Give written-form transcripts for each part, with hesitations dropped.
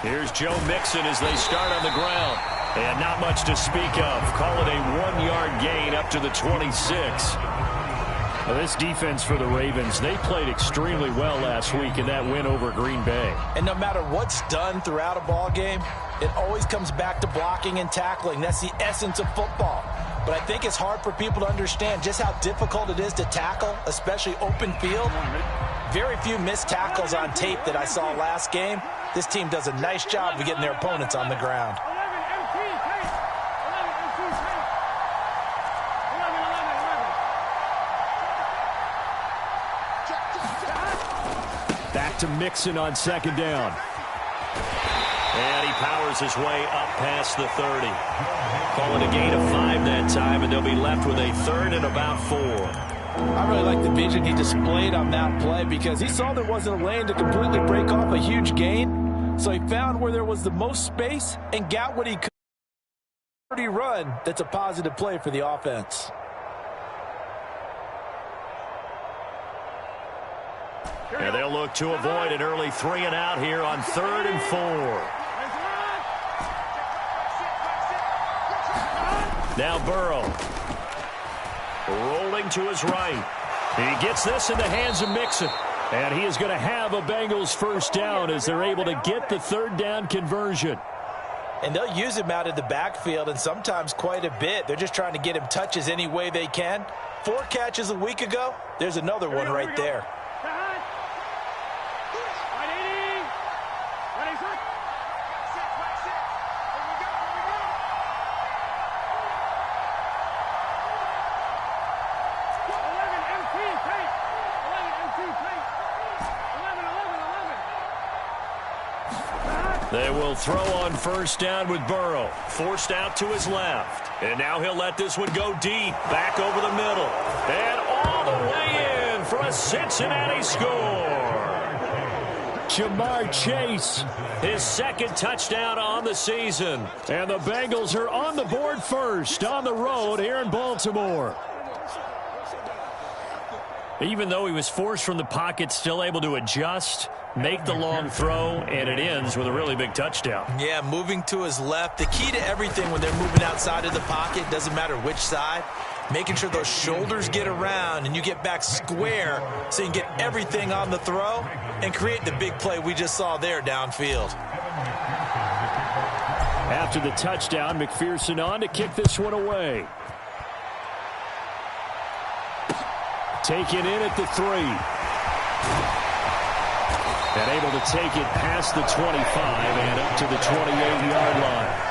Here's Joe Mixon as they start on the ground. And not much to speak of. Call it a 1-yard gain up to the 26. Well, this defense for the Ravens, they played extremely well last week in that win over Green Bay. And no matter what's done throughout a ball game, it always comes back to blocking and tackling. That's the essence of football. But I think it's hard for people to understand just how difficult it is to tackle, especially open field. Very few missed tackles on tape that I saw last game. This team does a nice job of getting their opponents on the ground. Back to Mixon on second down. And he powers his way up past the 30. Call it a gain of 5 that time, and they'll be left with a third and about 4. I really like the vision he displayed on that play because he saw there wasn't a lane to completely break off a huge gain. So he found where there was the most space and got what he could. Run that's a positive play for the offense. And they'll look to avoid an early 3 and out here on 3rd and 4. Now Burrow. Rolling to his right. He gets this in the hands of Mixon. And he is going to have a Bengals first down as they're able to get the 3rd down conversion. And they'll use him out of the backfield and sometimes quite a bit. They're just trying to get him touches any way they can. 4 catches a week ago. There's another one right there. They will throw on first down with Burrow. Forced out to his left. And now he'll let this one go deep. Back over the middle. And all the way in for a Cincinnati score. Jamar Chase, his 2nd touchdown on the season. And the Bengals are on the board first on the road here in Baltimore. Even though he was forced from the pocket, still able to adjust, make the long throw, and it ends with a really big touchdown. Yeah, moving to his left. The key to everything when they're moving outside of the pocket, doesn't matter which side, making sure those shoulders get around and you get back square so you can get everything on the throw and create the big play we just saw there downfield. After the touchdown, McPherson on to kick this one away. Taken in at the 3. And able to take it past the 25 and up to the 28-yard line.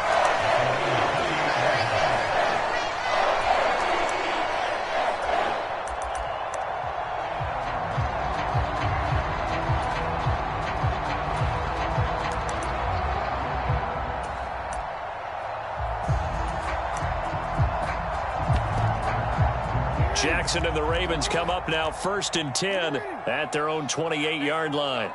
Jackson and the Ravens come up now 1st and 10 at their own 28-yard line.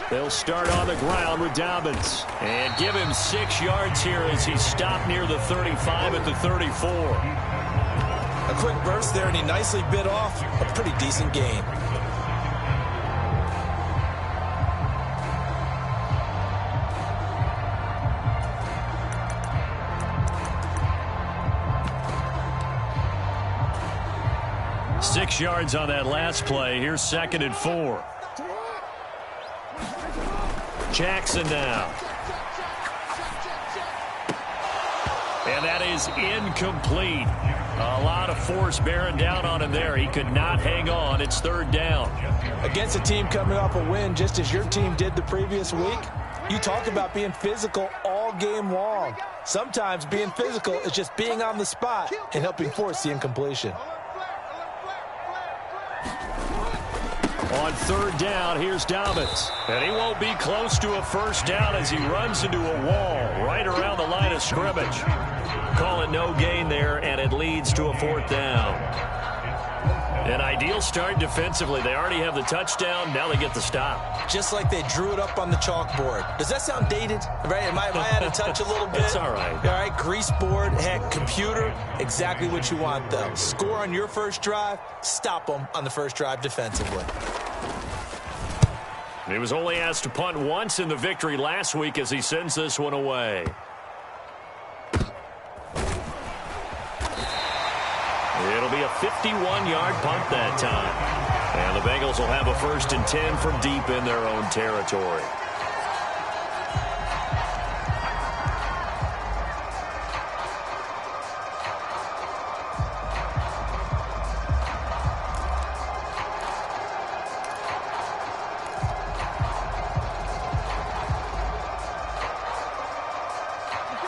They'll start on the ground with Dobbins and give him 6 yards here as he stopped near the 35 at the 34. A quick burst there, and he nicely bit off a pretty decent gain. Six yards on that last play. Here's 2nd and 4. Jackson now. And that is incomplete. A lot of force bearing down on him there. He could not hang on. It's 3rd down. Against a team coming off a win just as your team did the previous week, you talk about being physical all game long. Sometimes being physical is just being on the spot and helping force the incompletion. On third down, here's Dobbins. And he won't be close to a first down as he runs into a wall right around the line of scrimmage. Call it no gain there, and it leads to a fourth down. An ideal start defensively. They already have the touchdown. Now they get the stop. Just like they drew it up on the chalkboard. Does that sound dated? Right? Am I out of touch a little bit? It's all right. All right, grease board, heck, computer, exactly what you want, though. Score on your first drive, stop them on the first drive defensively. He was only asked to punt once in the victory last week as he sends this one away. It'll be a 51-yard punt that time. And the Bengals will have a 1st and 10 from deep in their own territory.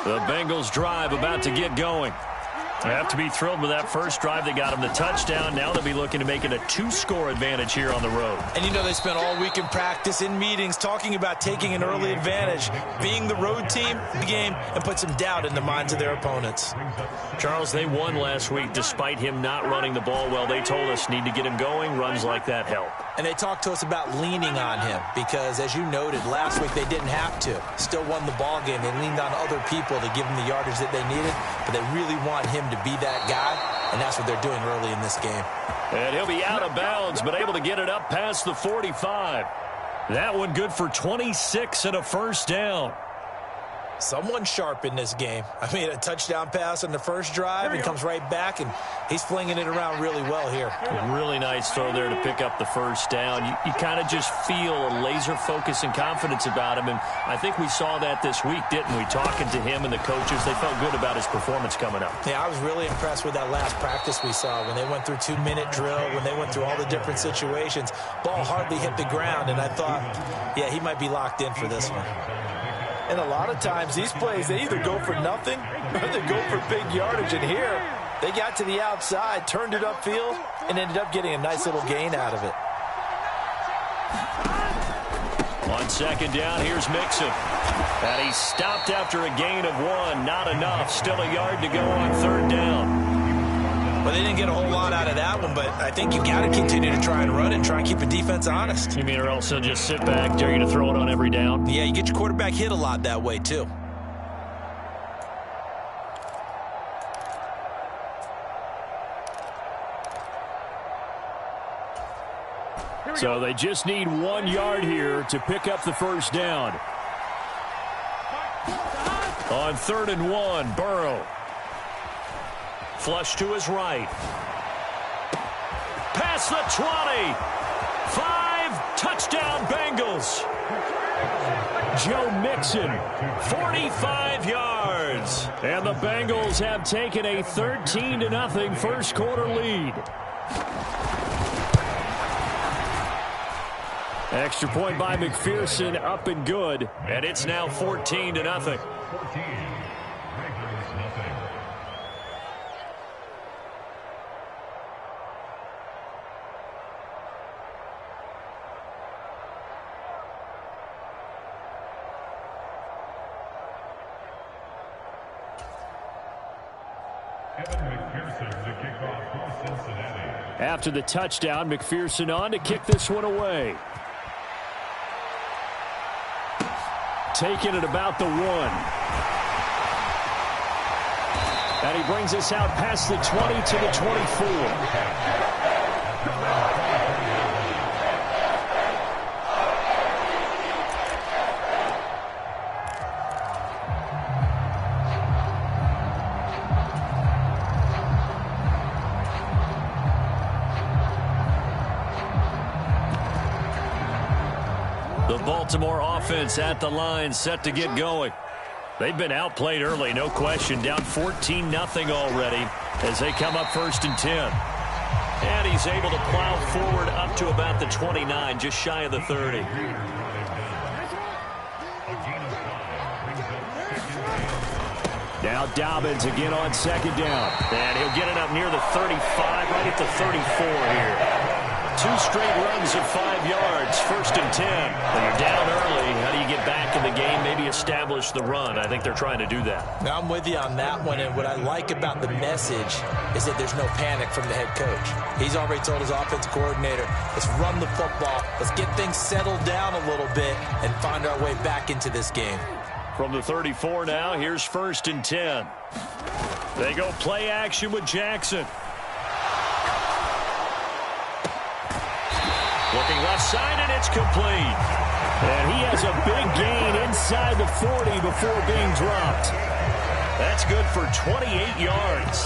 The Bengals drive about to get going. They have to be thrilled with that first drive. They got them the touchdown. Now they'll be looking to make it a 2-score advantage here on the road. And you know they spent all week in practice, in meetings, talking about taking an early advantage, being the road team, the game, and put some doubt in the minds of their opponents. Charles, they won last week despite him not running the ball well. They told us need to get him going. Runs like that help. And they talked to us about leaning on him because, as you noted, last week they didn't have to. Still won the ball game. They leaned on other people to give them the yardage that they needed, but they really want him to be that guy, and that's what they're doing early in this game. And he'll be out of bounds, but able to get it up past the 45. That one good for 26 and a first down. Someone sharp in this game. I mean, a touchdown pass on the first drive and comes right back, and he's flinging it around really well here. A really nice throw there to pick up the first down. You kind of just feel a laser focus and confidence about him, and I think we saw that this week, didn't we? Talking to him and the coaches, they felt good about his performance coming up. Yeah, I was really impressed with that last practice we saw when they went through 2-minute drill, when they went through all the different situations. Ball hardly hit the ground, and I thought, yeah, he might be locked in for this one. And a lot of times, these plays, they either go for nothing or they go for big yardage. And here, they got to the outside, turned it upfield, and ended up getting a nice little gain out of it. On second down, here's Mixon. And he's stopped after a gain of 1. Not enough. Still a yard to go on third down. Well, they didn't get a whole lot out of that one, but I think you got to continue to try and run and try and keep the defense honest. You mean or else they'll just sit back, dare you to throw it on every down? Yeah, you get your quarterback hit a lot that way, too. So they just need 1 yard here to pick up the first down. On 3rd and 1, Burrow. Flush to his right. Past the 20. 5, touchdown Bengals. Joe Mixon, 45 yards. And the Bengals have taken a 13-0 first quarter lead. Extra point by McPherson, up and good. And it's now 14-0. After the touchdown, McPherson on to kick this one away. Taking it about the 1. And he brings us out past the 20 to the 24. Baltimore offense at the line, set to get going. They've been outplayed early, no question. Down 14-0 already as they come up 1st and 10. And he's able to plow forward up to about the 29, just shy of the 30. Now Dobbins again on second down. And he'll get it up near the 35, right at the 34 here. 2 straight runs of 5 yards. 1st and 10. When you're down early, how do you get back in the game, maybe establish the run? I think they're trying to do that. Now, I'm with you on that one, and what I like about the message is that there's no panic from the head coach. He's already told his offensive coordinator, let's run the football, let's get things settled down a little bit and find our way back into this game. From the 34 now, here's 1st and 10. They go play action with Jackson. Looking left side, and it's complete. And he has a big gain inside the 40 before being dropped. That's good for 28 yards.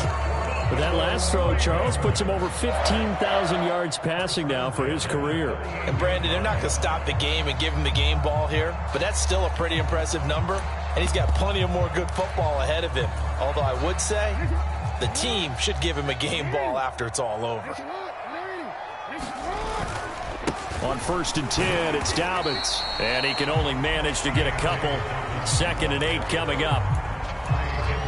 But that last throw, Charles, puts him over 15,000 yards passing now for his career. And, Brandon, they're not going to stop the game and give him the game ball here, but that's still a pretty impressive number, and he's got plenty of more good football ahead of him. Although I would say the team should give him a game ball after it's all over. On 1st and 10, it's Dobbins. And he can only manage to get a couple. 2nd and 8 coming up.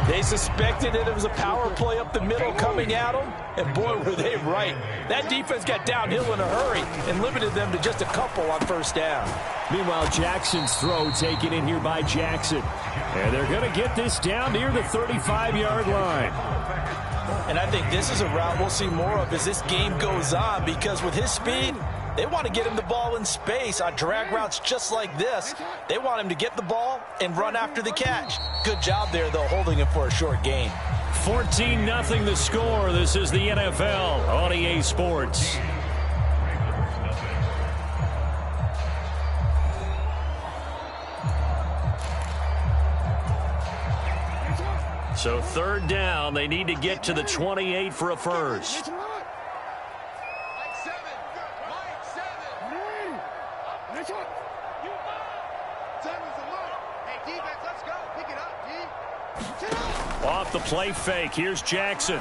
They suspected that it was a power play up the middle coming at them, and boy, were they right. That defense got downhill in a hurry and limited them to just a couple on 1st down. Meanwhile, Jackson's throw taken in here by Jackson. And they're going to get this down near the 35-yard line. And I think this is a route we'll see more of as this game goes on, because with his speed, they want to get him the ball in space on drag routes just like this. They want him to get the ball and run after the catch. Good job there, though, holding him for a short gain. 14-0 the score. This is the NFL on EA Sports. So 3rd down, they need to get to the 28 for a first. Off the play fake, here's Jackson.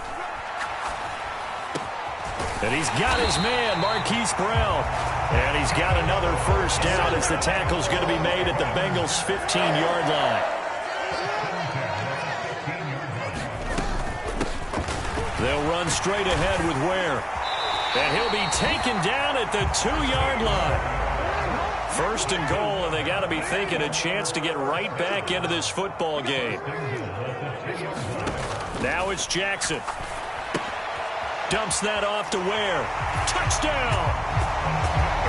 And he's got his man, Marquise Brown. And he's got another 1st down as the tackle's going to be made at the Bengals' 15-yard line. They'll run straight ahead with Ware. And he'll be taken down at the 2-yard line. 1st and goal, and they got to be thinking a chance to get right back into this football game. Now it's Jackson. Dumps that off to Ware. Touchdown!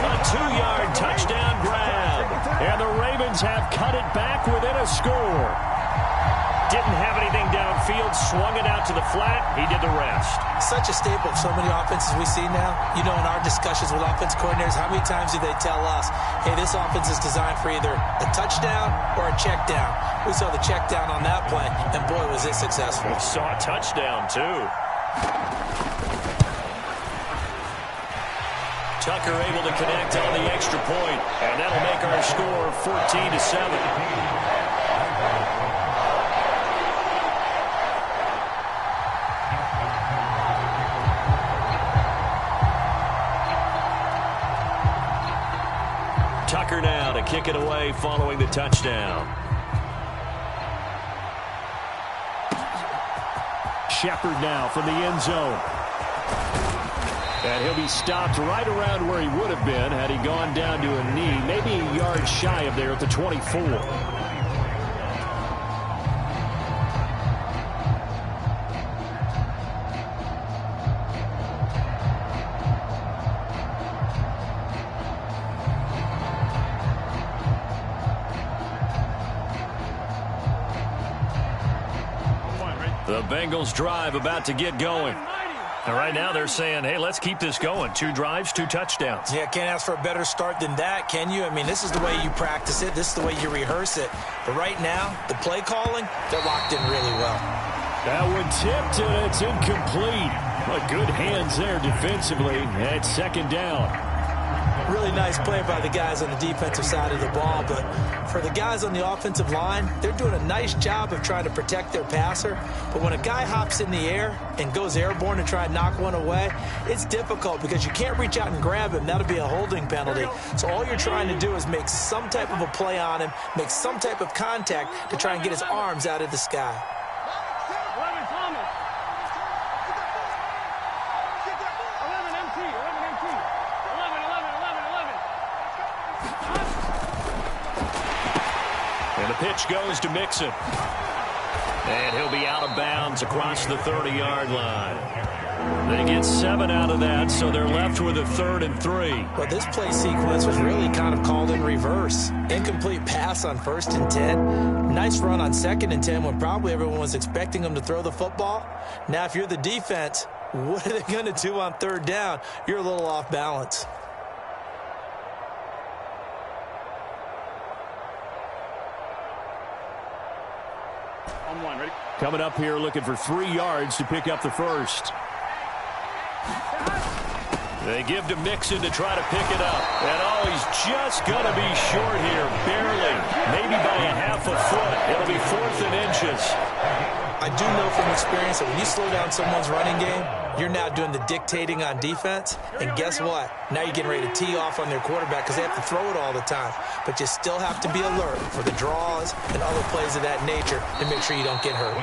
A 2-yard touchdown grab. And the Ravens have cut it back within a score. Didn't have anything downfield, swung it out to the flat. He did the rest. Such a staple of so many offenses we see now. You know, in our discussions with offense coordinators, how many times do they tell us, hey, this offense is designed for either a touchdown or a check down. We saw the check down on that play, and boy, was it successful. We saw a touchdown, too. Tucker able to connect on the extra point, and that'll make our score 14-7. Tucker now to kick it away following the touchdown. Shepard now from the end zone. And he'll be stopped right around where he would have been had he gone down to a knee, maybe a yard shy of there at the 24. The Bengals drive about to get going. And right now they're saying, hey, let's keep this going. 2 drives, 2 touchdowns. Yeah, can't ask for a better start than that, can you? I mean, this is the way you practice it. This is the way you rehearse it. But right now, the play calling, they're locked in really well. That one tipped, and it's incomplete. But good hands there defensively at 2nd down. Really nice play by the guys on the defensive side of the ball, but for the guys on the offensive line, they're doing a nice job of trying to protect their passer. But when a guy hops in the air and goes airborne and try and knock one away, it's difficult because you can't reach out and grab him. That'll be a holding penalty. So all you're trying to do is make some type of a play on him, make some type of contact to try and get his arms out of the sky. pitch goes to Mixon. And he'll be out of bounds across the 30-yard line. They get 7 out of that, so they're left with a 3rd and 3. Well, this play sequence was really kind of called in reverse. Incomplete pass on 1st and 10. Nice run on 2nd and 10 when probably everyone was expecting them to throw the football. Now, if you're the defense, what are they going to do on 3rd down? You're a little off balance. Coming up here looking for 3 yards to pick up the first. They give to Mixon to try to pick it up. And he's just going to be short here, barely. Maybe by a half a foot. It'll be 4th and inches. I do know from experience that when you slow down someone's running game, you're now doing the dictating on defense. And guess what? Now you're getting ready to tee off on their quarterback because they have to throw it all the time. But you still have to be alert for the draws and other plays of that nature to make sure you don't get hurt.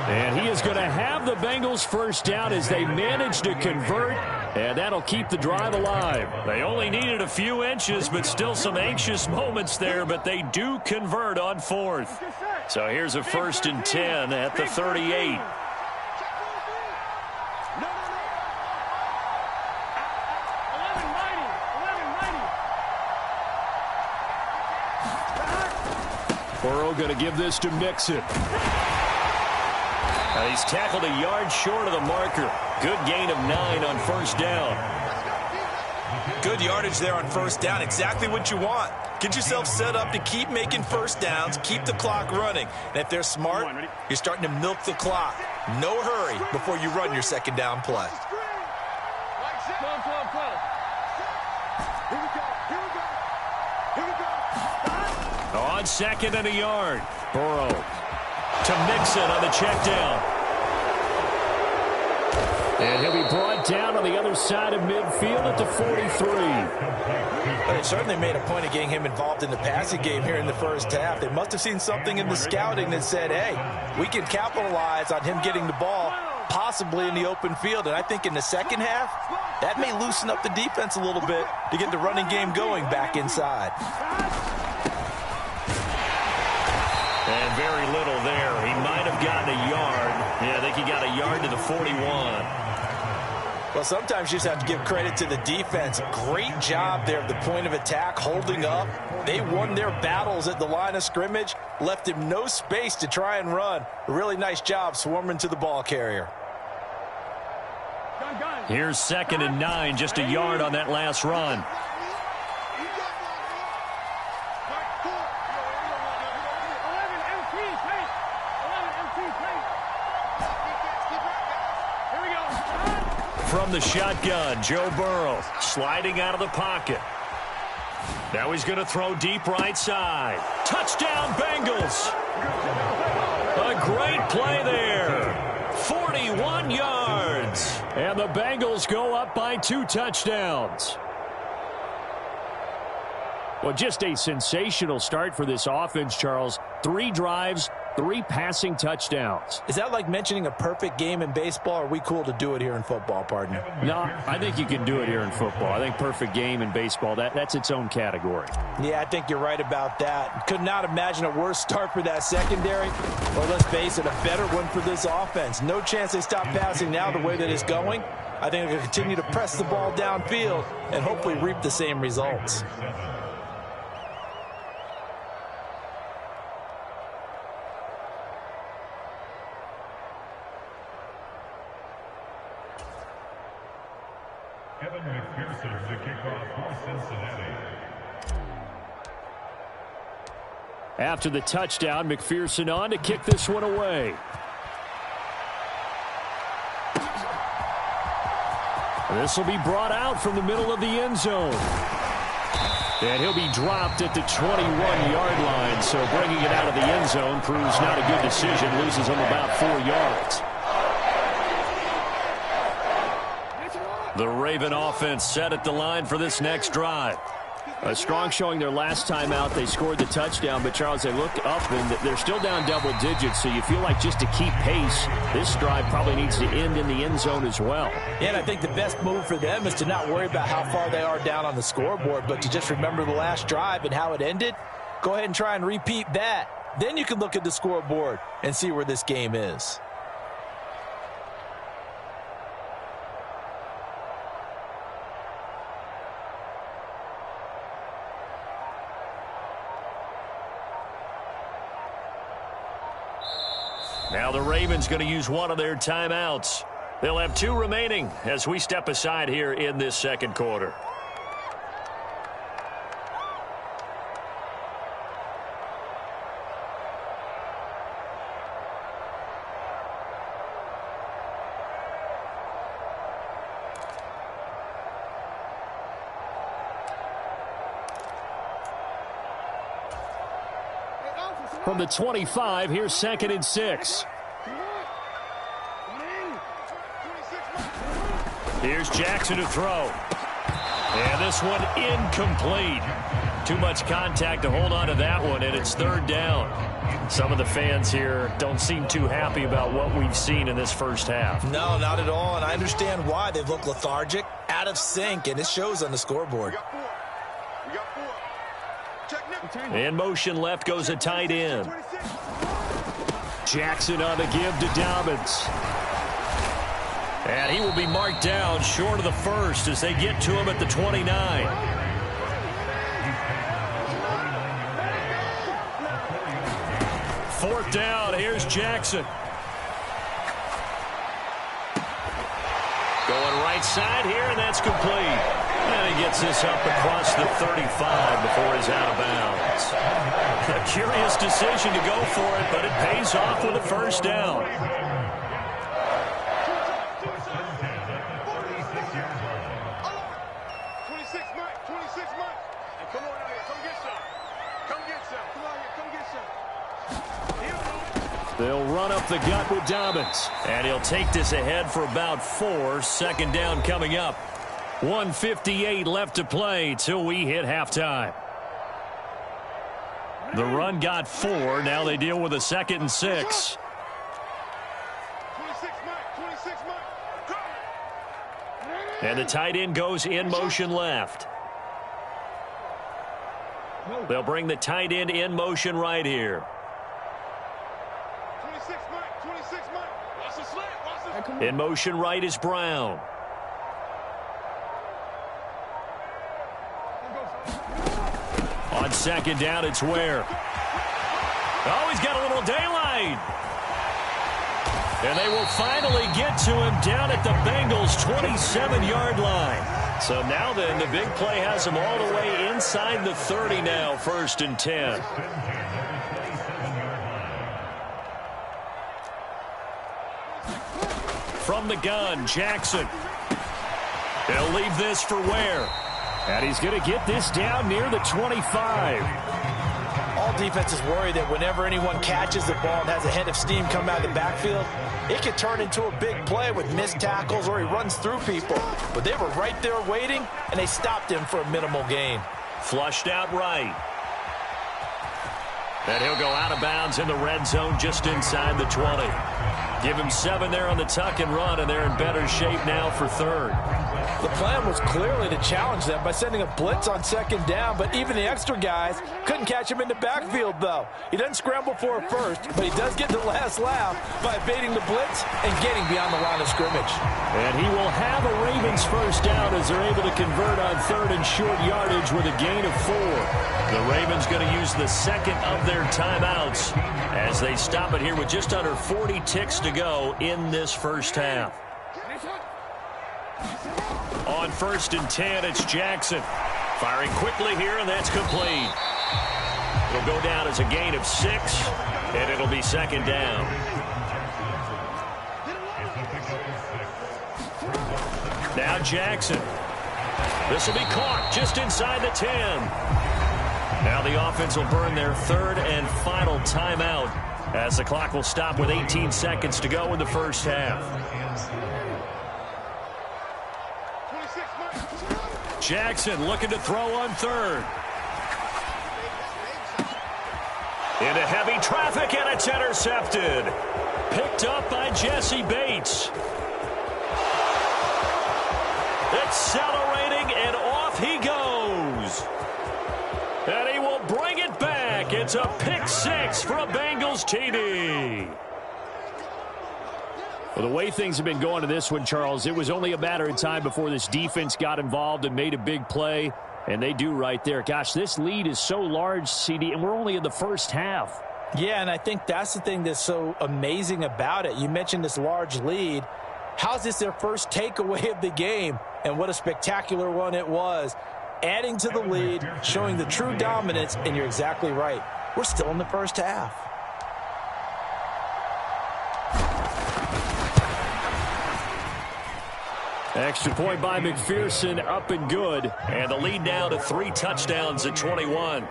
And he is going to have the Bengals first down as they manage to convert. And that'll keep the drive alive. They only needed a few inches, but still some anxious moments there. But they do convert on 4th. So here's a 1st and 10 at the 38. Burrow going to give this to Mixon. He's tackled a yard short of the marker. Good gain of 9 on 1st down. Good yardage there on 1st down. Exactly what you want. Get yourself set up to keep making 1st downs, keep the clock running. And if they're smart, you're starting to milk the clock. No hurry before you run your 2nd down play. On 2nd and a yard. Burrow to Mixon on the check down. And he'll be brought down on the other side of midfield at the 43. But they certainly made a point of getting him involved in the passing game here in the first half. They must have seen something in the scouting that said, hey, we can capitalize on him getting the ball possibly in the open field. And I think in the second half, that may loosen up the defense a little bit to get the running game going back inside. And very little there. He might have gotten a yard. Yeah, I think he got a yard to the 41. Well, sometimes you just have to give credit to the defense. Great job there at the point of attack, holding up. They won their battles at the line of scrimmage, left him no space to try and run. A really nice job swarming to the ball carrier. Here's 2nd and 9, just a yard on that last run. From the shotgun, Joe Burrow sliding out of the pocket. Now he's going to throw deep right side. Touchdown, Bengals. A great play there. 41 yards. And the Bengals go up by 2 touchdowns. Well, just a sensational start for this offense, Charles. 3 drives, 3 passing touchdowns. Is that like mentioning a perfect game in baseball? Or are we cool to do it here in football, partner? No, I think you can do it here in football. I think perfect game in baseball, that's its own category. Yeah, I think you're right about that. Could not imagine a worse start for that secondary. Or let's face it, a better one for this offense. No chance they stop passing now the way that it's going. I think they're going to continue to press the ball downfield and hopefully reap the same results. McPherson to kick off for Cincinnati. After the touchdown, McPherson on to kick this one away. This will be brought out from the middle of the end zone. And he'll be dropped at the 21-yard line, so bringing it out of the end zone proves not a good decision, loses him about 4 yards. The Raven offense set at the line for this next drive. A strong showing their last time out. They scored the touchdown, but Charles, they look up and they're still down double digits, so you feel like just to keep pace, this drive probably needs to end in the end zone as well. Yeah, and I think the best move for them is to not worry about how far they are down on the scoreboard, but to just remember the last drive and how it ended. Go ahead and try and repeat that. Then you can look at the scoreboard and see where this game is. Now the Ravens going to use one of their timeouts. They'll have 2 remaining as we step aside here in this second quarter. From the 25, here's 2nd and 6. Here's Jackson to throw. And this one incomplete. Too much contact to hold on to that one, and it's 3rd down. Some of the fans here don't seem too happy about what we've seen in this first half. No, not at all, and I understand why. They've looked lethargic, out of sync, and it shows on the scoreboard. In motion left goes a tight end. Jackson on the give to Dobbins. And he will be marked down short of the first as they get to him at the 29. 4th down, here's Jackson. Going right side here, and that's complete. And he gets this up across the 35 before he's out of bounds. A curious decision to go for it, but it pays off with a 1st down. They'll run up the gut with Dobbins. And he'll take this ahead for about 4. 2nd down coming up. 1:58 left to play till we hit halftime. The run got 4. Now they deal with a 2nd and 6. And the tight end goes in motion left. They'll bring the tight end in motion right here. In motion right is Brown. On 2nd down, it's Ware. Oh, he's got a little daylight. And they will finally get to him down at the Bengals' 27-yard line. So now then, the big play has him all the way inside the 30 now, 1st and 10. From the gun, Jackson. He'll leave this for Ware. And he's going to get this down near the 25. All defenses worry that whenever anyone catches the ball and has a head of steam come out of the backfield, it could turn into a big play with missed tackles or he runs through people. But they were right there waiting, and they stopped him for a minimal gain. Flushed out right. And he'll go out of bounds in the red zone just inside the 20. Give him 7 there on the tuck and run, and they're in better shape now for 3rd. The plan was clearly to challenge them by sending a blitz on 2nd down, but even the extra guys couldn't catch him in the backfield, though. He doesn't scramble for a first, but he does get the last laugh by evading the blitz and getting beyond the line of scrimmage. And he will have a Ravens 1st down as they're able to convert on 3rd and short yardage with a gain of 4. The Ravens going to use the 2nd of their timeouts as they stop it here with just under 40 ticks to go in this first half. On 1st and 10, it's Jackson. Firing quickly here, and that's complete. It'll go down as a gain of 6, and it'll be 2nd down. Now Jackson. This will be caught just inside the 10. Now the offense will burn their 3rd and final timeout as the clock will stop with 18 seconds to go in the first half. Jackson looking to throw on 3rd. Into heavy traffic, and it's intercepted. Picked up by Jesse Bates. Accelerating, and off he goes. And he will bring it back back. It's a pick six for a Bengals TD. Well, the way things have been going to this one, Charles, it was only a matter of time before this defense got involved and made a big play, and they do right there. Gosh, this lead is so large, CD, and we're only in the first half. Yeah, and I think that's the thing that's so amazing about it. You mentioned this large lead. How's this their first takeaway of the game? And what a spectacular one it was. Adding to the lead, showing the true dominance, and you're exactly right. We're still in the first half. Extra point by McPherson, up and good. And the lead now to 3 touchdowns at 21.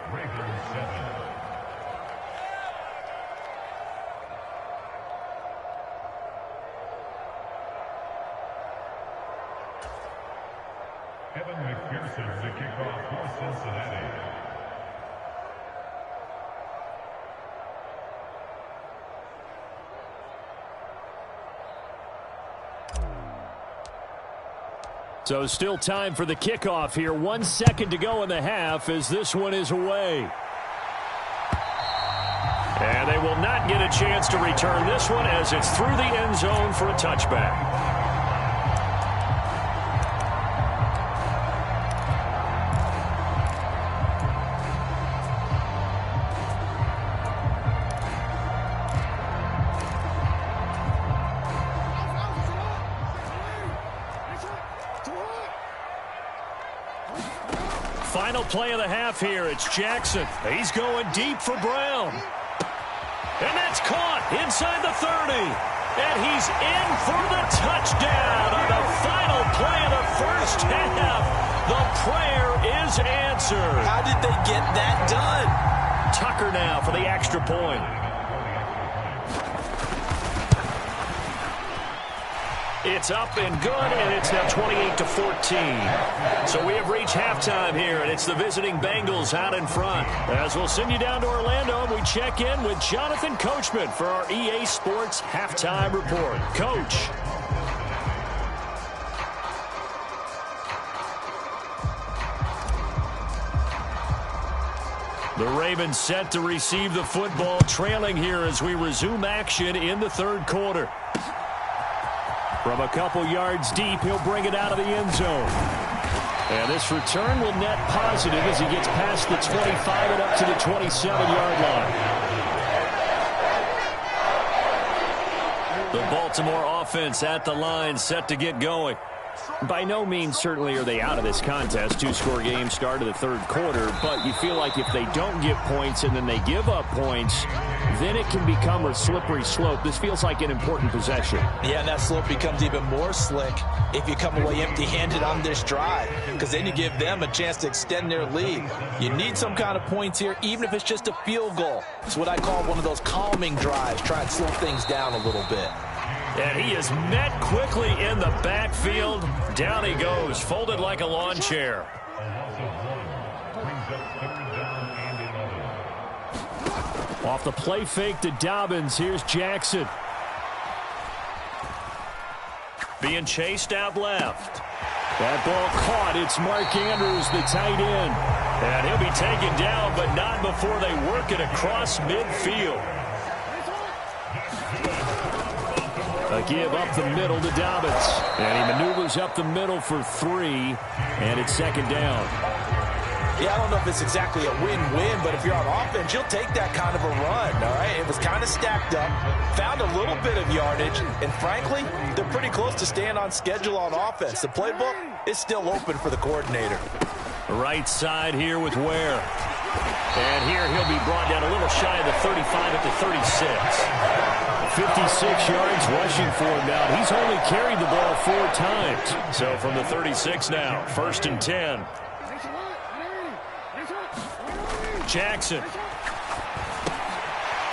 Kevin McPherson to kick off for Cincinnati. So still time for the kickoff here. 1 second to go in the half as this one is away. And they will not get a chance to return this one as it's through the end zone for a touchback. Final play of the half here. It's Jackson. He's going deep for Brown. And that's caught inside the 30. And he's in for the touchdown on the final play of the first half. The prayer is answered. How did they get that done? Tucker now for the extra point. It's up and good, and it's now 28-14. So we have reached halftime here, and it's the visiting Bengals out in front. As we'll send you down to Orlando, and we check in with Jonathan Coachman for our EA Sports Halftime Report. Coach. The Ravens set to receive the football, trailing here as we resume action in the third quarter. From a couple yards deep, he'll bring it out of the end zone. And this return will net positive as he gets past the 25 and up to the 27-yard line. The Baltimore offense at the line, set to get going. By no means certainly are they out of this contest. 2-score game start of the third quarter, but you feel like if they don't get points and then they give up points, then it can become a slippery slope. This feels like an important possession. Yeah, and that slope becomes even more slick if you come away empty-handed on this drive, because then you give them a chance to extend their lead. You need some kind of points here, even if it's just a field goal. It's what I call one of those calming drives. Try and slow things down a little bit. And he is met quickly in the backfield. Down he goes, folded like a lawn chair. Off the play fake to Dobbins, here's Jackson. Being chased out left. That ball caught. It's Mark Andrews, the tight end. And he'll be taken down, but not before they work it across midfield. A give up the middle to Dobbins. And he maneuvers up the middle for 3, and it's second down. Yeah, I don't know if it's exactly a win-win, but if you're on offense, you'll take that kind of a run, all right? It was kind of stacked up, found a little bit of yardage, and frankly, they're pretty close to staying on schedule on offense. The playbook is still open for the coordinator. Right side here with Ware. And here he'll be brought down a little shy of the 35 at the 36. 56 yards rushing for him now. He's only carried the ball 4 times. So from the 36 now, 1st and 10. Jackson.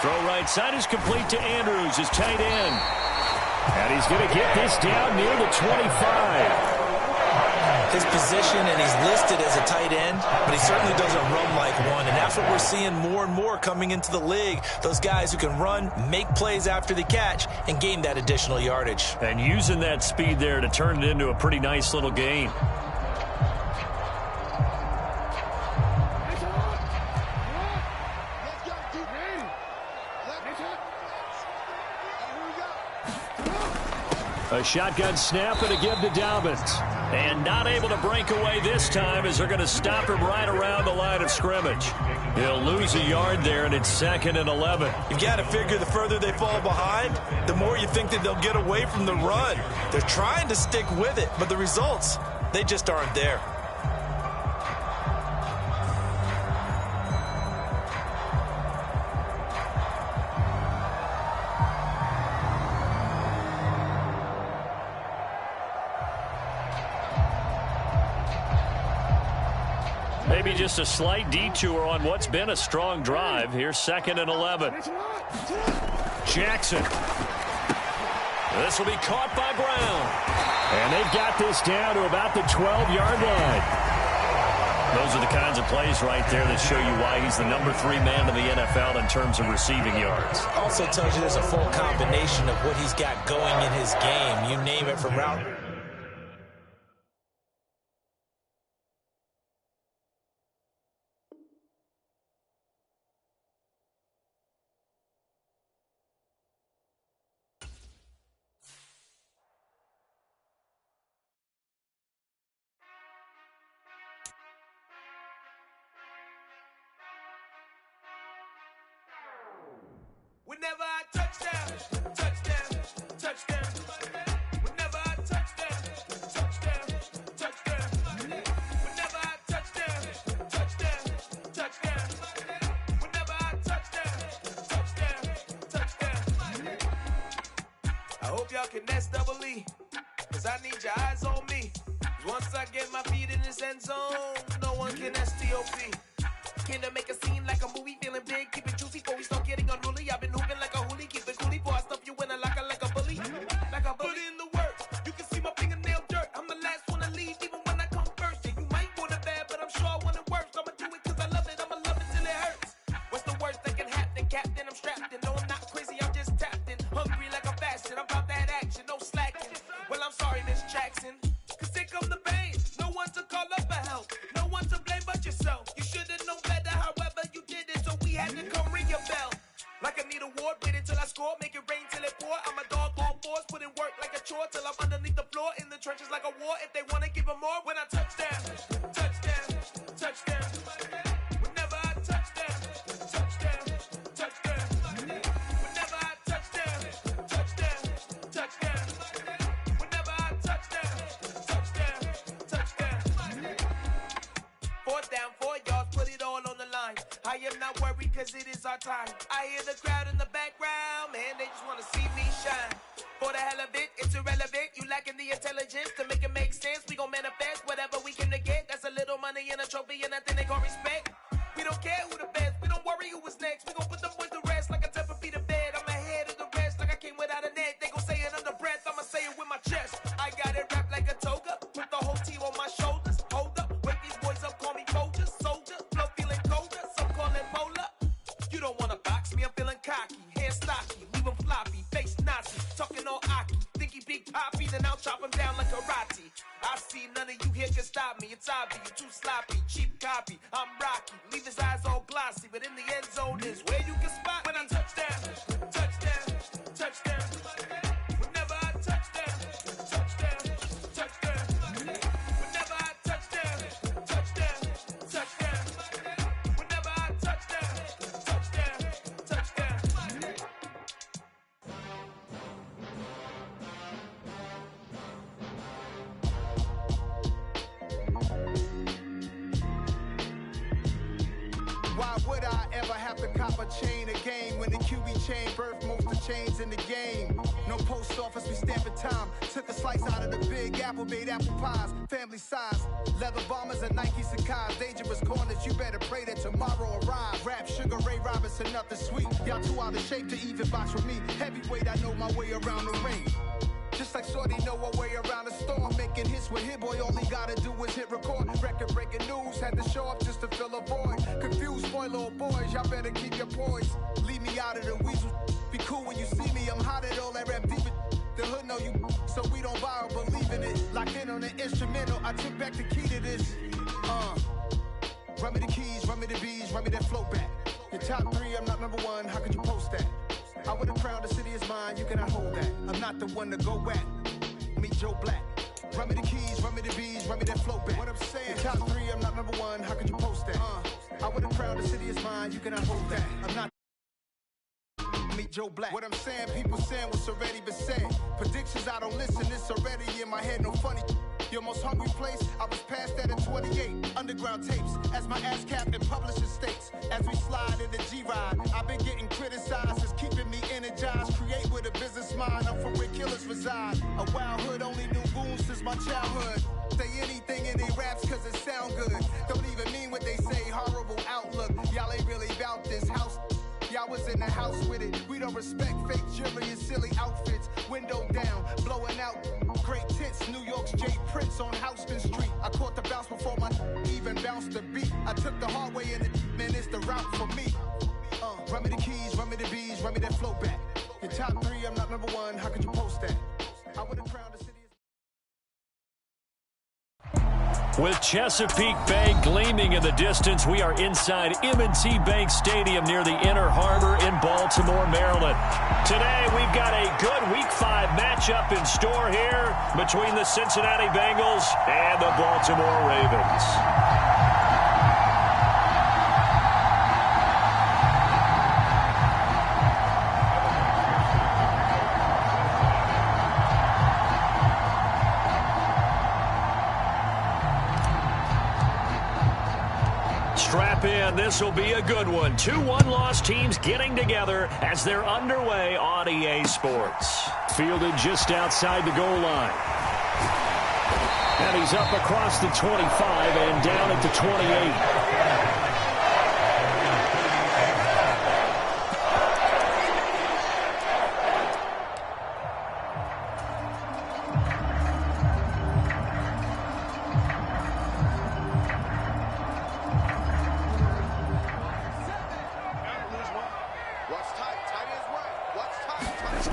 Throw right side is complete to Andrews, his tight end. And he's going to get this down near the 25. His position, and he's listed as a tight end, but he certainly doesn't run like one, and that's what we're seeing more and more coming into the league. Those guys who can run, make plays after the catch, and gain that additional yardage. And using that speed there to turn it into a pretty nice little gain. A shotgun snap and a give to Dobbins. And not able to break away this time as they're going to stop him right around the line of scrimmage. He'll lose a yard there, and it's 2nd and 11. You've got to figure the further they fall behind, the more you think that they'll get away from the run. They're trying to stick with it, but the results, they just aren't there. Maybe just a slight detour on what's been a strong drive. Here's 2nd and 11. Jackson. This will be caught by Brown. And they've got this down to about the 12-yard line. Those are the kinds of plays right there that show you why he's the number 3 man in the NFL in terms of receiving yards. Also tells you there's a full combination of what he's got going in his game. You name it, from route. Whenever I touchdown, touchdown, touchdown. Whenever I touchdown, touchdown, touchdown. Whenever I touchdown, touchdown, touchdown. Whenever I touchdown, touchdown. I hope y'all can nest double E, cause I need your eyes on me. Once I get my feet in this end zone, no one can STOP. Came to make a scene like a movie, feeling big, keep it juicy before we start getting unruly. I've been hooping like a hoolie, keep it coolie before I stuff you in a locker like a bully. Like a bully. Put in the work, you can see my fingernail dirt. I'm the last one to leave, even when I come first. And you might want it bad, but I'm sure I want it worse. I'ma do it cause I love it, I'ma love it till it hurts. What's the worst that can happen, Captain? I'm strapped in, no I'm not crazy, I'm just tapped in. Hungry like I'm fasting, I'm about that action, no slacking. Well I'm sorry, Miss Jackson, cause here come the pain. No one to call up for help, no one to blame but yourself. You should've known better, however you did it, so we had to come ring your bell. Like I need a award, wait until I score, make it rain till it pour. I'm a dog on fours, put in work like a chore till I'm underneath the floor, in the trenches like a war. If they wanna give them more, when I touchdown, touchdown, touchdown. Whenever I touchdown, touchdown, touchdown. Whenever I touchdown, touchdown, touchdown. Whenever I touchdown, touchdown, touchdown. 4th down, 4 yards, put it all on the line. I am not worried cause it is our time. I hear the crowd in the background, man, they just wanna see me shine. For the hell of it, it's irrelevant. You lacking the intelligence to make it make sense. We gon' manifest whatever we can to get. That's a little money and a trophy and nothing they call respect. We don't care who the best, we don't worry who is next. We gon' put the boys to rest like a temper feet of bed. I'm ahead of the rest like I came without a net. They gon' say it under breath, I'ma say it with my chest. I got it wrapped like a toga, put the whole team on my shoulders. Hold up, wake these boys up, call me Folger, soldier. Flow feeling colder, some call it polar. You don't wanna box me, I'm feeling cocky. Hair stocky, leave him floppy, face Nazi. Talking all Aki, think he big poppy, then I'll chop him down like karate. I see none of you here can stop me. It's obvious, you too sloppy, cheap copy. I'm Rocky, leave his eyes all glossy, but in the end zone is where you can spot when I touchdown, touchdown, touchdown. Whenever I touchdown, touchdown, touchdown. Whenever I touchdown, touchdown, touchdown. Whenever I touchdown, touchdown, touchdown. Why would I ever have to cop a chain a game when the QB chain birthed most of chains in the game? No post office, we stamping time. Took a slice out of the big apple, made apple pies, family size. Leather bombers and Nike Sacai's. Dangerous corners, you better pray that tomorrow arrives. Rap, Sugar Ray Robinson, nothing sweet. Y'all too out of shape to even box with me. Heavyweight, I know my way around the ring. Just like Shorty know a way around the storm. Making hits with Hit Boy, all he gotta do is hit record. Record breaking news, had to show up just to fill a void. Confused boy, little boys, y'all better keep your poise. Leave me out of the weasel. Be cool when you see me, I'm hot at all that rap deep. The hood know you, so we don't buy or believe in it. Lock in on the instrumental, I took back the key to this. Run me the keys, run me the bees, run me that flow back. Your top 3, I'm not number 1, how could you post that? I would've crowned the city is mine, you cannot hold that. I'm not the one to go back. Meet Joe Black. Run me the keys, run me the bees, run me that flow back. What I'm saying, top 3, I'm not number 1. How could you post that? I would have crowned the city is mine. You cannot hold that. I'm not. Meet Joe Black. What I'm saying, people saying what's already been said. Predictions, I don't listen. It's already in my head. No funny. Your most hungry place, I was past that in 28. Underground tapes, as my ass captain publishes states. As we slide in the G-Ride, I've been getting criticized. It's keeping me energized. Create with a business mind. I'm from where killers reside. A wild hood, only knew goons since my childhood. Say anything in their raps cause it sound good. Don't even mean what they say, horrible outlook. Y'all ain't really about this house. Y'all was in the house with it. We don't respect fake jewelry and silly outfits. Window down, blowing out. Great tits, New York's J. Prince on Houston Street. I caught the bounce before my even bounced the beat. I took the hard way in it, man, it's the route for me. Run me the keys, run me the bees, run me that flow back. Your top 3, I'm not number 1. How could you post that? I would have crowned the city. With Chesapeake Bay gleaming in the distance, we are inside M&T Bank Stadium near the Inner Harbor in Baltimore, Maryland. Today, we've got a good Week 5 matchup in store here between the Cincinnati Bengals and the Baltimore Ravens. Strap in. This will be a good one. 2 one-loss teams getting together as they're underway on EA Sports. Fielded just outside the goal line. And he's up across the 25 and down at the 28.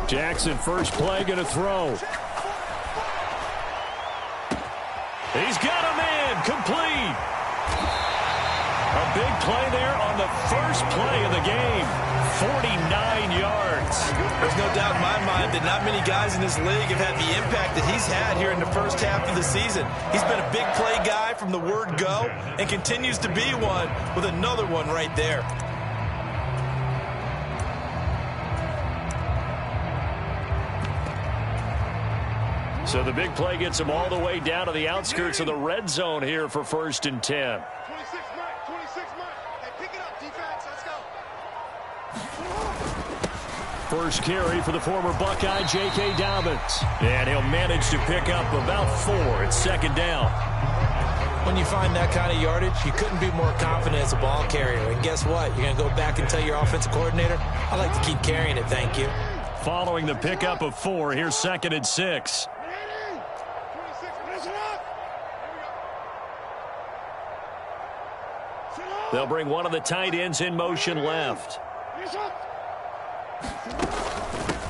Jackson, first play, going to throw. He's got a man, complete. A big play there on the first play of the game. 49 yards. There's no doubt in my mind that not many guys in this league have had the impact that he's had here in the first half of the season. He's been a big play guy from the word go and continues to be one with another one right there. So the big play gets him all the way down to the outskirts of the red zone here for 1st and 10. 26 Mike, 26 Mike. Hey, pick it up, defense. Let's go. First carry for the former Buckeye, J.K. Dobbins. And he'll manage to pick up about 4 at 2nd down. When you find that kind of yardage, you couldn't be more confident as a ball carrier. And guess what? You're going to go back and tell your offensive coordinator, I like to keep carrying it, thank you. Following the pickup of 4, here's 2nd and 6. They'll bring one of the tight ends in motion left.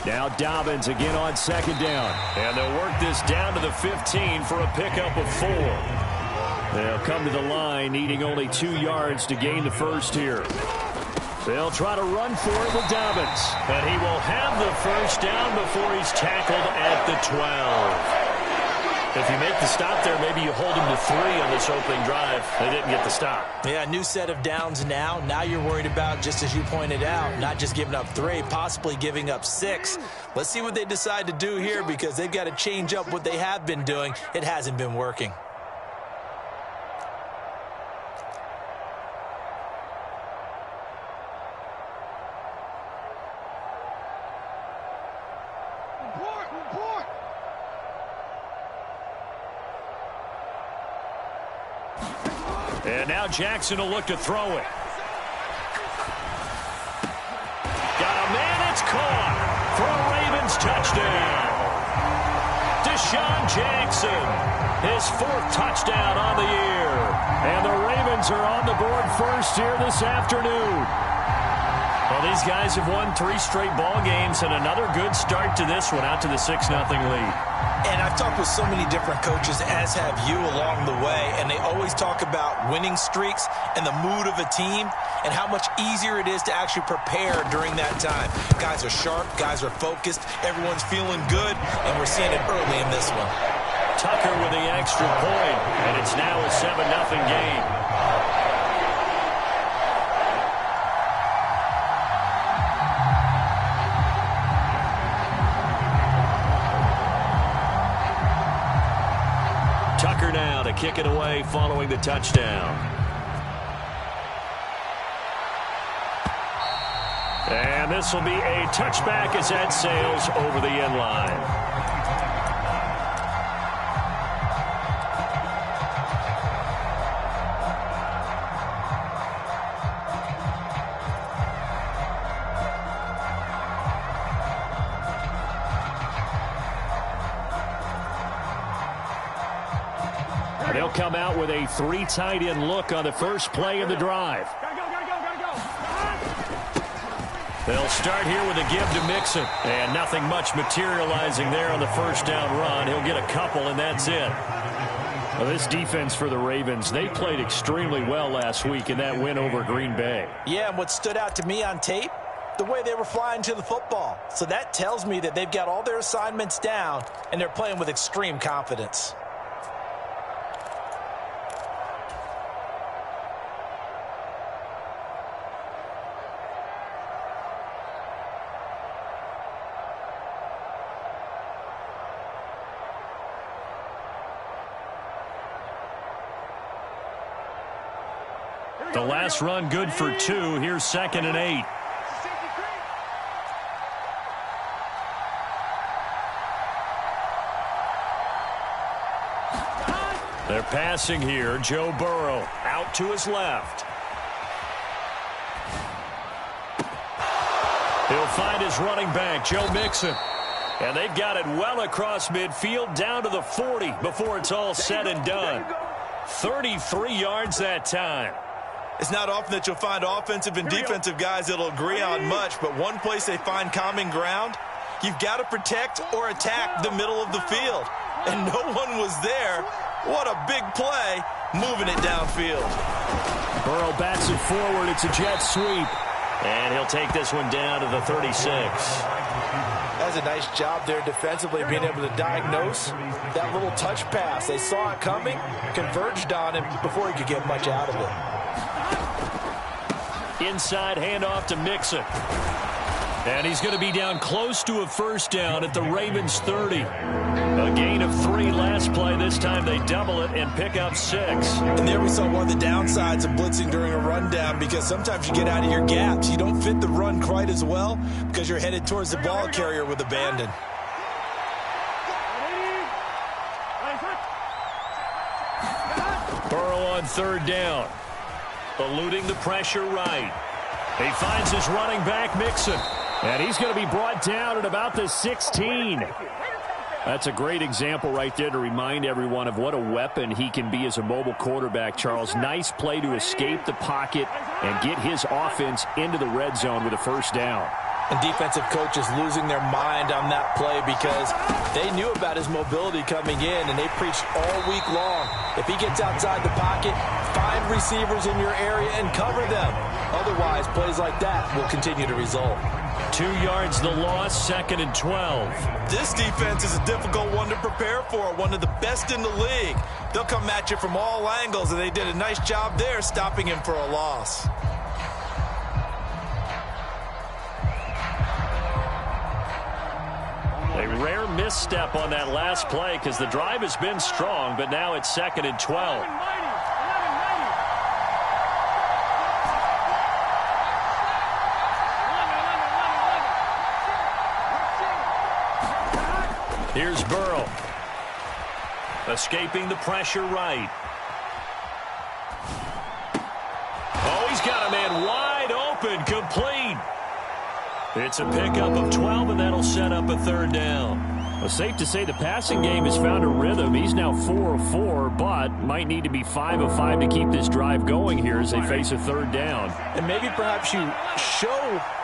Now Dobbins again on 2nd down. And they'll work this down to the 15 for a pickup of 4. They'll come to the line needing only 2 yards to gain the first here. They'll try to run for it with Dobbins. And he will have the first down before he's tackled at the 12. If you make the stop there, maybe you hold him to 3 on this opening drive. They didn't get the stop. Yeah, new set of downs now. Now you're worried about, just as you pointed out, not just giving up 3, possibly giving up 6. Let's see what they decide to do here because they've got to change up what they have been doing. It hasn't been working. And now Jackson will look to throw it. Got a man, it's caught for a Ravens touchdown. Deshaun Jackson, his 4th touchdown on the year. And the Ravens are on the board first here this afternoon. Well, these guys have won 3 straight ball games and another good start to this one, out to the 6-0 lead. And I've talked with so many different coaches, as have you, along the way, and they always talk about winning streaks and the mood of a team and how much easier it is to actually prepare during that time. Guys are sharp, guys are focused, everyone's feeling good, and we're seeing it early in this one. Tucker with the extra point, and it's now a 7-0 game. Tucker now to kick it away following the touchdown. And this will be a touchback as that sails over the end line. They'll come out with a 3 tight end look on the first play of the drive. They'll start here with a give to Mixon. And nothing much materializing there on the first down run. He'll get a couple, and that's it. Well, this defense for the Ravens, they played extremely well last week in that win over Green Bay. Yeah, and what stood out to me on tape, the way they were flying to the football. So that tells me that they've got all their assignments down, and they're playing with extreme confidence. The last run good for 2. Here's 2nd and 8. They're passing here. Joe Burrow out to his left. He'll find his running back, Joe Mixon. And they've got it well across midfield down to the 40 before it's all said and done. 33 yards that time. It's not often that you'll find offensive and defensive guys that'll agree on much, but one place they find common ground, you've got to protect or attack the middle of the field. And no one was there. What a big play, moving it downfield. Burrow bats it forward. It's a jet sweep. And he'll take this one down to the 36. That's a nice job there defensively, being able to diagnose that little touch pass. They saw it coming, converged on him before he could get much out of it. Inside handoff to Mixon. And he's going to be down close to a first down at the Ravens 30. A gain of 3 last play. This time they double it and pick up 6. And there we saw one of the downsides of blitzing during a rundown, because sometimes you get out of your gaps. You don't fit the run quite as well because you're headed towards the ball carrier with abandon. Burrow on 3rd down. Eluding the pressure right. He finds his running back, Mixon. And he's going to be brought down at about the 16. That's a great example right there to remind everyone of what a weapon he can be as a mobile quarterback, Charles. Nice play to escape the pocket and get his offense into the red zone with a first down. And defensive coaches losing their mind on that play because they knew about his mobility coming in, and they preached all week long. If he gets outside the pocket, find receivers in your area and cover them. Otherwise, plays like that will continue to result. 2 yards the loss, 2nd and 12. This defense is a difficult one to prepare for, one of the best in the league. They'll come at you from all angles, and they did a nice job there stopping him for a loss. A rare misstep on that last play because the drive has been strong, but now it's 2nd and 12. Here's Burrow. Escaping the pressure right. Oh, he's got a man wide open, complete. It's a pickup of 12, and that'll set up a 3rd down. Well, safe to say the passing game has found a rhythm. He's now 4 of 4, but might need to be 5 of 5 to keep this drive going here as they face a third down. And maybe perhaps you show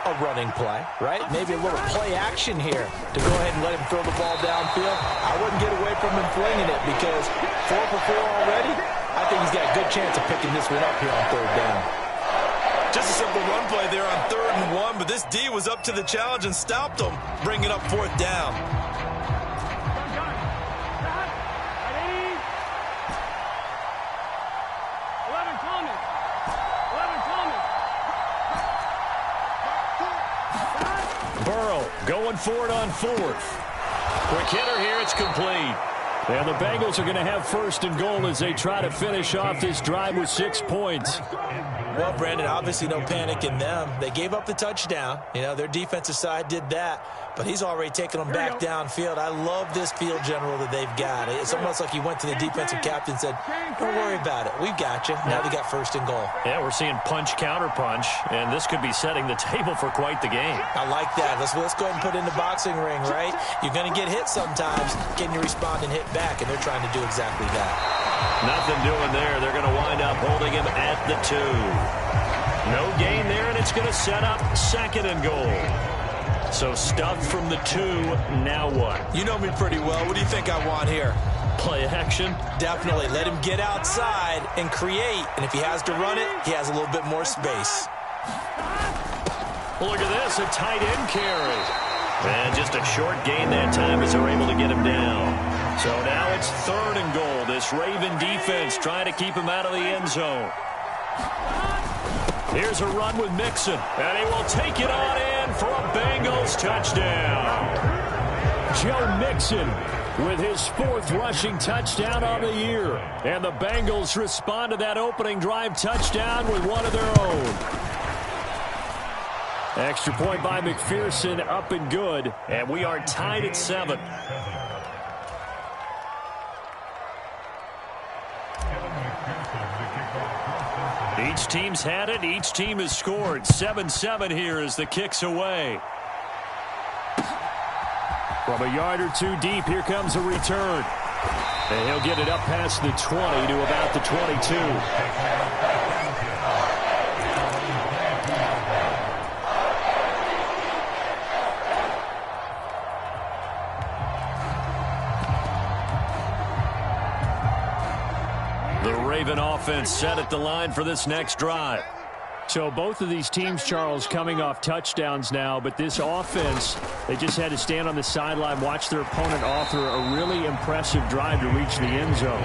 a running play, right? Maybe a little play action here to go ahead and let him throw the ball downfield. I wouldn't get away from him flinging it because 4 for 4 already, I think he's got a good chance of picking this one up here on third down. Just a simple run play there on 3rd and 1, but this D was up to the challenge and stopped him, bringing up 4th down. Burrow going for it on 4th. Quick hitter here, it's complete. And the Bengals are going to have 1st and goal as they try to finish off this drive with 6 points. Well, Brandon, obviously no panic in them. They gave up the touchdown. You know, their defensive side did that, but he's already taken them back downfield. I love this field general that they've got. It's almost like he went to the defensive captain and said, don't worry about it. We've got you. Now they got 1st and goal. Yeah, we're seeing punch, counter punch, and this could be setting the table for quite the game. I like that. Let's go ahead and put it in the boxing ring, right? You're going to get hit sometimes. Can you respond and hit back? And they're trying to do exactly that. Nothing doing there. They're going to wind up holding him at the 2. No gain there, and it's going to set up 2nd and goal. So stuffed from the 2, now what? You know me pretty well. What do you think I want here? Play action? Definitely. Let him get outside and create. And if he has to run it, he has a little bit more space. Look at this, a tight end carry. And just a short gain that time as they're able to get him down. So now it's 3rd and goal. This Raven defense trying to keep him out of the end zone. Here's a run with Mixon, and he will take it on in for a Bengals touchdown. Joe Mixon with his 4th rushing touchdown on the year. And the Bengals respond to that opening drive touchdown with one of their own. Extra point by McPherson, up and good. And we are tied at 7. Each team's had it. Each team has scored. 7-7 here as the kick's away. From a yard or 2 deep, here comes a return. And he'll get it up past the 20 to about the 22. The Raven offense set at the line for this next drive. So both of these teams, Charles, coming off touchdowns now, but this offense, they just had to stand on the sideline, watch their opponent author a really impressive drive to reach the end zone.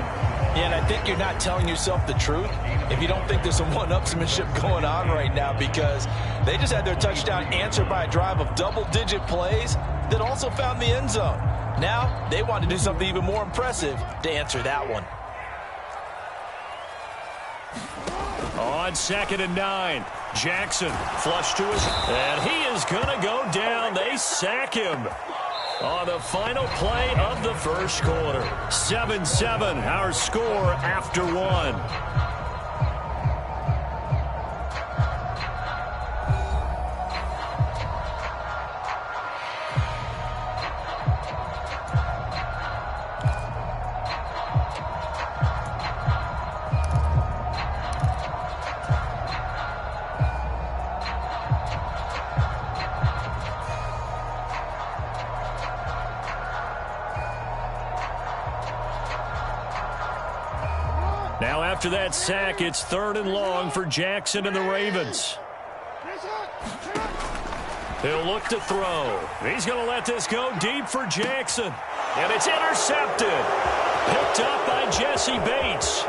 Yeah, and I think you're not telling yourself the truth if you don't think there's some one-upsmanship going on right now, because they just had their touchdown answered by a drive of double-digit plays that also found the end zone. Now they want to do something even more impressive to answer that one. On 2nd and 9, Jackson flush to his, and he is going to go down. They sack him on the final play of the 1st quarter. 7-7, our score after 1. Now after that sack, it's 3rd and long for Jackson and the Ravens. He'll look to throw. He's going to let this go deep for Jackson. And it's intercepted. Picked up by Jesse Bates.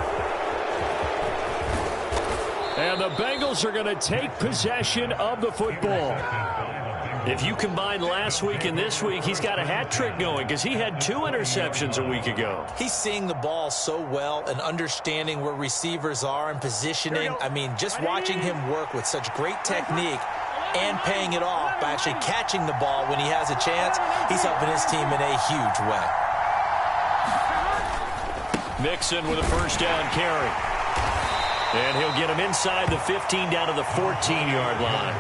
And the Bengals are going to take possession of the football. If you combine last week and this week, he's got a hat trick going because he had 2 interceptions a week ago. He's seeing the ball so well and understanding where receivers are and positioning. I mean, just watching him work with such great technique and paying it off by actually catching the ball when he has a chance, he's helping his team in a huge way. Mixon with a 1st down carry. And he'll get him inside the 15 down to the 14-yard line.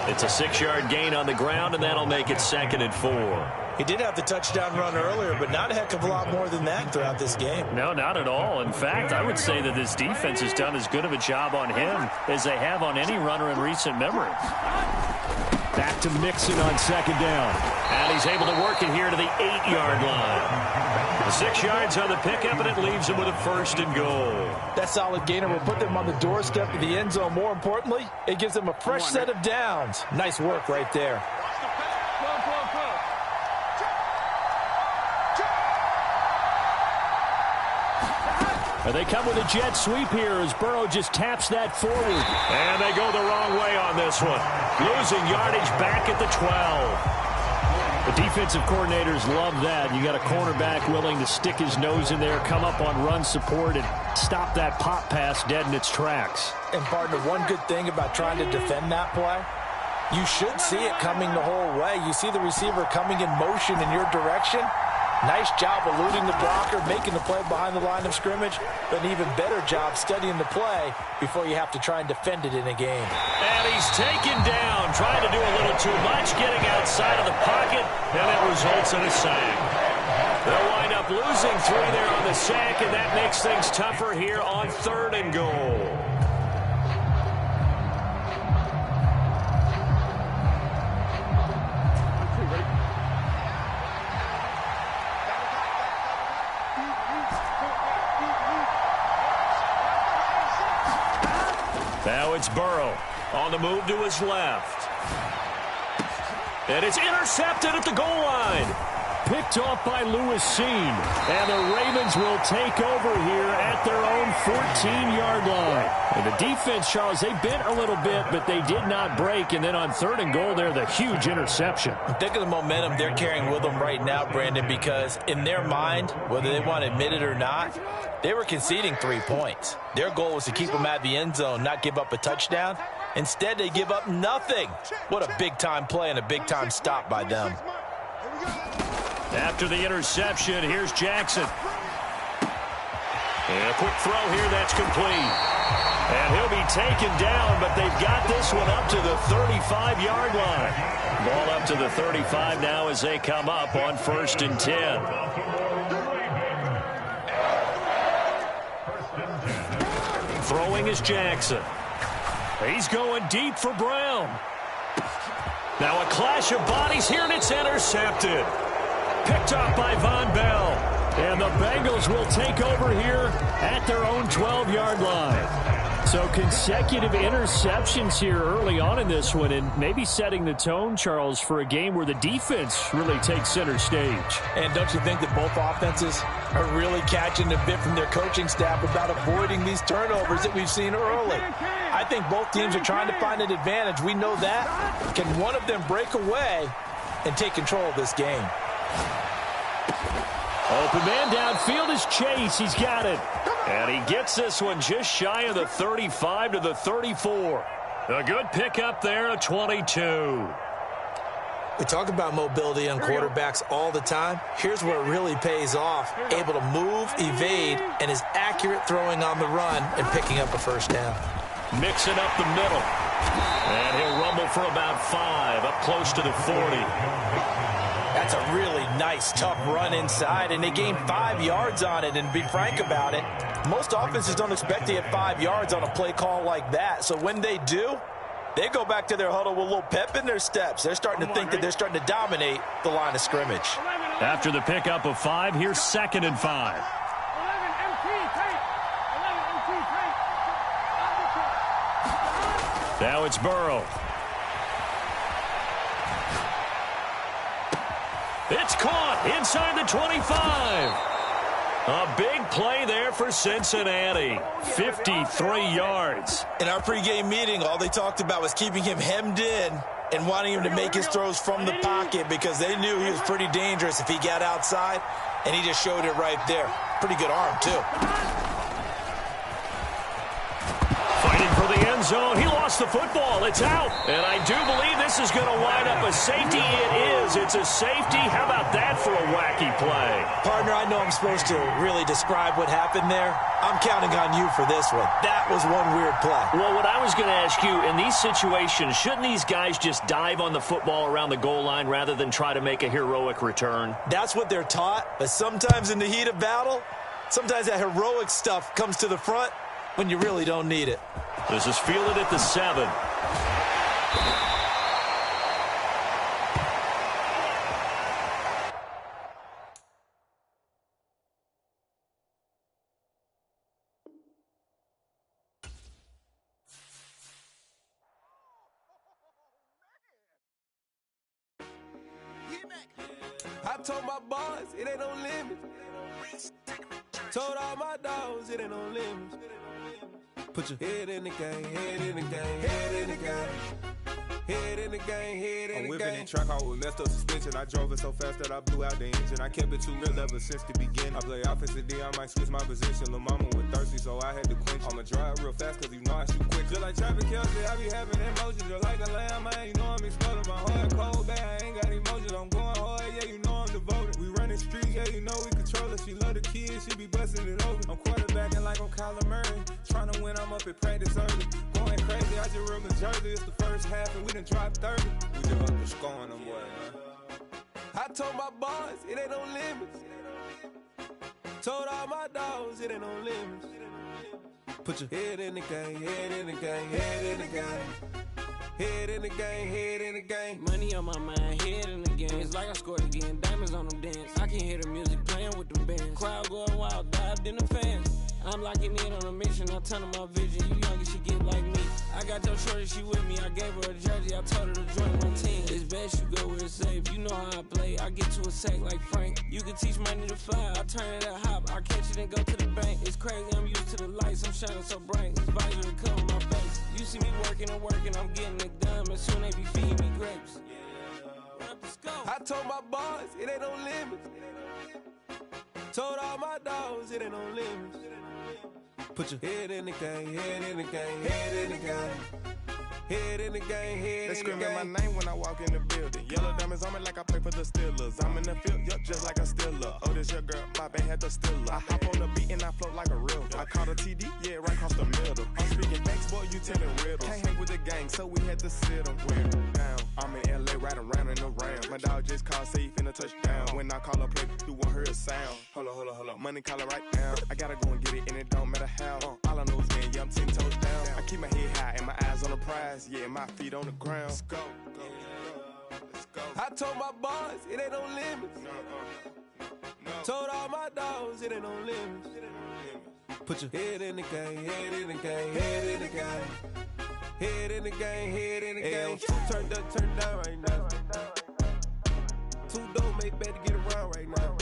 It's a 6-yard gain on the ground, and that'll make it 2nd and 4. He did have the touchdown run earlier, but not a heck of a lot more than that throughout this game. No, not at all. In fact, I would say that this defense has done as good of a job on him as they have on any runner in recent memory. Back to Mixon on 2nd down. And he's able to work it here to the 8-yard line. 6 yards on the pickup, and it leaves him with a 1st and goal. That solid gainer will put them on the doorstep of the end zone. More importantly, it gives them a fresh set of downs. Nice work right there. They come with a jet sweep here as Burrow just taps that forward. And they go the wrong way on this one. Losing yardage back at the 12. The defensive coordinators love that. You got a cornerback willing to stick his nose in there, come up on run support, and stop that pop pass dead in its tracks. And partner, one good thing about trying to defend that play, you should see it coming the whole way. You see the receiver coming in motion in your direction. Nice job eluding the blocker, making the play behind the line of scrimmage, but an even better job studying the play before you have to try and defend it in a game. And he's taken down, trying to do a little too much, getting outside of the pocket, and that results in a sack. They'll wind up losing 3 there on the sack, and that makes things tougher here on 3rd and goal. Now it's Burrow on the move to his left. And it's intercepted at the goal line. Picked off by Lewis Seen. And the Ravens will take over here at their own 14-yard line. And the defense, Charles, they bent a little bit, but they did not break. And then on 3rd and goal there, the huge interception. Think of the momentum they're carrying with them right now, Brandon, because in their mind, whether they want to admit it or not, they were conceding 3 points. Their goal was to keep them at the end zone, not give up a touchdown. Instead, they give up nothing. What a big-time play and a big-time stop by them. After the interception, here's Jackson. And a quick throw here, that's complete. And he'll be taken down, but they've got this one up to the 35-yard line. Ball up to the 35 now as they come up on 1st and 10. Throwing is Jackson. He's going deep for Brown. Now a clash of bodies here, and it's intercepted. Picked up by Von Bell. And the Bengals will take over here at their own 12-yard line. So consecutive interceptions here early on in this one, and maybe setting the tone, Charles, for a game where the defense really takes center stage. And don't you think that both offenses are really catching a bit from their coaching staff about avoiding these turnovers that we've seen early? I think both teams are trying to find an advantage. We know that. Can one of them break away and take control of this game? Open man downfield is Chase. He's got it. And he gets this one just shy of the 35 to the 34. A good pickup there at 22. We talk about mobility on quarterbacks all the time. Here's where it really pays off. Able to move, evade, and is accurate throwing on the run and picking up a 1st down. Mixing up the middle. And he'll rumble for about 5, up close to the 40. That's a really nice, tough run inside, and they gained 5 yards on it. And to be frank about it, most offenses don't expect to get 5 yards on a play call like that. So when they do, they go back to their huddle with a little pep in their steps. They're starting to think that they're starting to dominate the line of scrimmage. After the pickup of 5, here's 2nd and 5. Now it's Burrow. It's caught inside the 25. A big play there for Cincinnati. 53 yards. In our pregame meeting, all they talked about was keeping him hemmed in and wanting him to make his throws from the pocket because they knew he was pretty dangerous if he got outside, and he just showed it right there. Pretty good arm, too. Fighting for the end end zone. He lost the football. It's out. And I do believe this is going to wind up a safety. It is. It's a safety. How about that for a wacky play? Partner, I know I'm supposed to really describe what happened there. I'm counting on you for this one. That was one weird play. Well, what I was going to ask you, in these situations, shouldn't these guys just dive on the football around the goal line rather than try to make a heroic return? That's what they're taught, but sometimes in the heat of battle, sometimes that heroic stuff comes to the front when you really don't need it. This is fielded at the 7. I told my boys it ain't no limits. Told all my dogs it ain't no limits. Put your head in the game, head in the game, head in the game. Head in the game, head in the game. I'm whipping in track, I was left up suspension. I drove it so fast that I blew out the engine. I kept it too real ever since the beginning. I play offensive D, I might switch my position. Lil' mama was thirsty, so I had to quench. I'ma drive real fast, cause you know I shoot quick. Just like Travis Kelce, I be having emotions. Just like a lamb, man, you know I'm exploding. My heart cold, bad, I ain't got emotions. I'm going hard, yeah, you know I'm devoted. We running streets, yeah, you know we control it. She love the kids, she be busting it open. I'm quarterbacking like I'm Kyler Murray. Trying to win, I'm up at practice early. Going crazy, I just ripped the jersey. It's the first half, and we done dropped 30. We just up to scoring them, boy, man. I told my boys it ain't no limits. Told all my dogs it ain't no limits. Put your head in the game, head in the game, head in the game. Head in the game, head in the game. Money on my mind, head in the game. It's like I scored again, diamonds on them dance. I can hear the music playing with them bands. Crowd going wild, dived in the fans. I'm locking in on a mission, I tell her my vision. You young and she get like me. I got your shorty, she with me. I gave her a jersey, I told her to join my team. It's best you go where it's safe. You know how I play. I get to a sack like Frank. You can teach money to fly. I turn it at hop. I catch it and go to the bank. It's crazy, I'm used to the lights. I'm shining so bright. This visor to cover my face. You see me working and working. I'm getting it done. And soon they be feeding me grapes. I told my boys it ain't no limits. Told all my dogs it ain't no limits. Put your head in the game, head in the game, head in the game. Head in the game, head in the game. They screaming my name when I walk in the building. Yellow diamonds on me like I play for the Steelers. I'm in the field, yup, just like a Steeler. Oh, this your girl, my band had the Steeler. I hop on the beat and I float like a real. I caught a TD, yeah, right across the middle. I'm speaking facts, boy, you telling riddles. Can't hang with the gang, so we had to sit them down. I'm in LA, riding round and around. My dog just called, say he finna touchdown. When I call a play, you won't hear a sound. Hold up, money call it right now. I gotta go and get it, and it don't matter how. All I know is man, yeah, I'm 10 toes down. I keep my head high and my eyes on the prize. Yeah, my feet on the ground. Let's go. Let's go. I told my boys it ain't no limits. No. Told all my dogs it ain't no limits. Put your head in the game, head in the game, head in the game. Head in the game, head in the game. Two turned up, turned down right now. Two don't make bad to get around right now.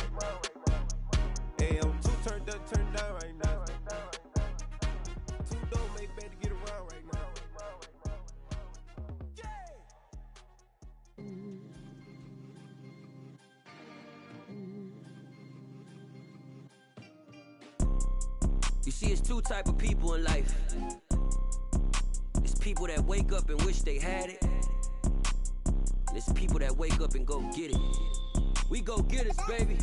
Two turned up, turned down right now. Two don't make bad to get around right now. You see, it's two type of people in life. It's people that wake up and wish they had it. And it's people that wake up and go get it. We go get it, baby.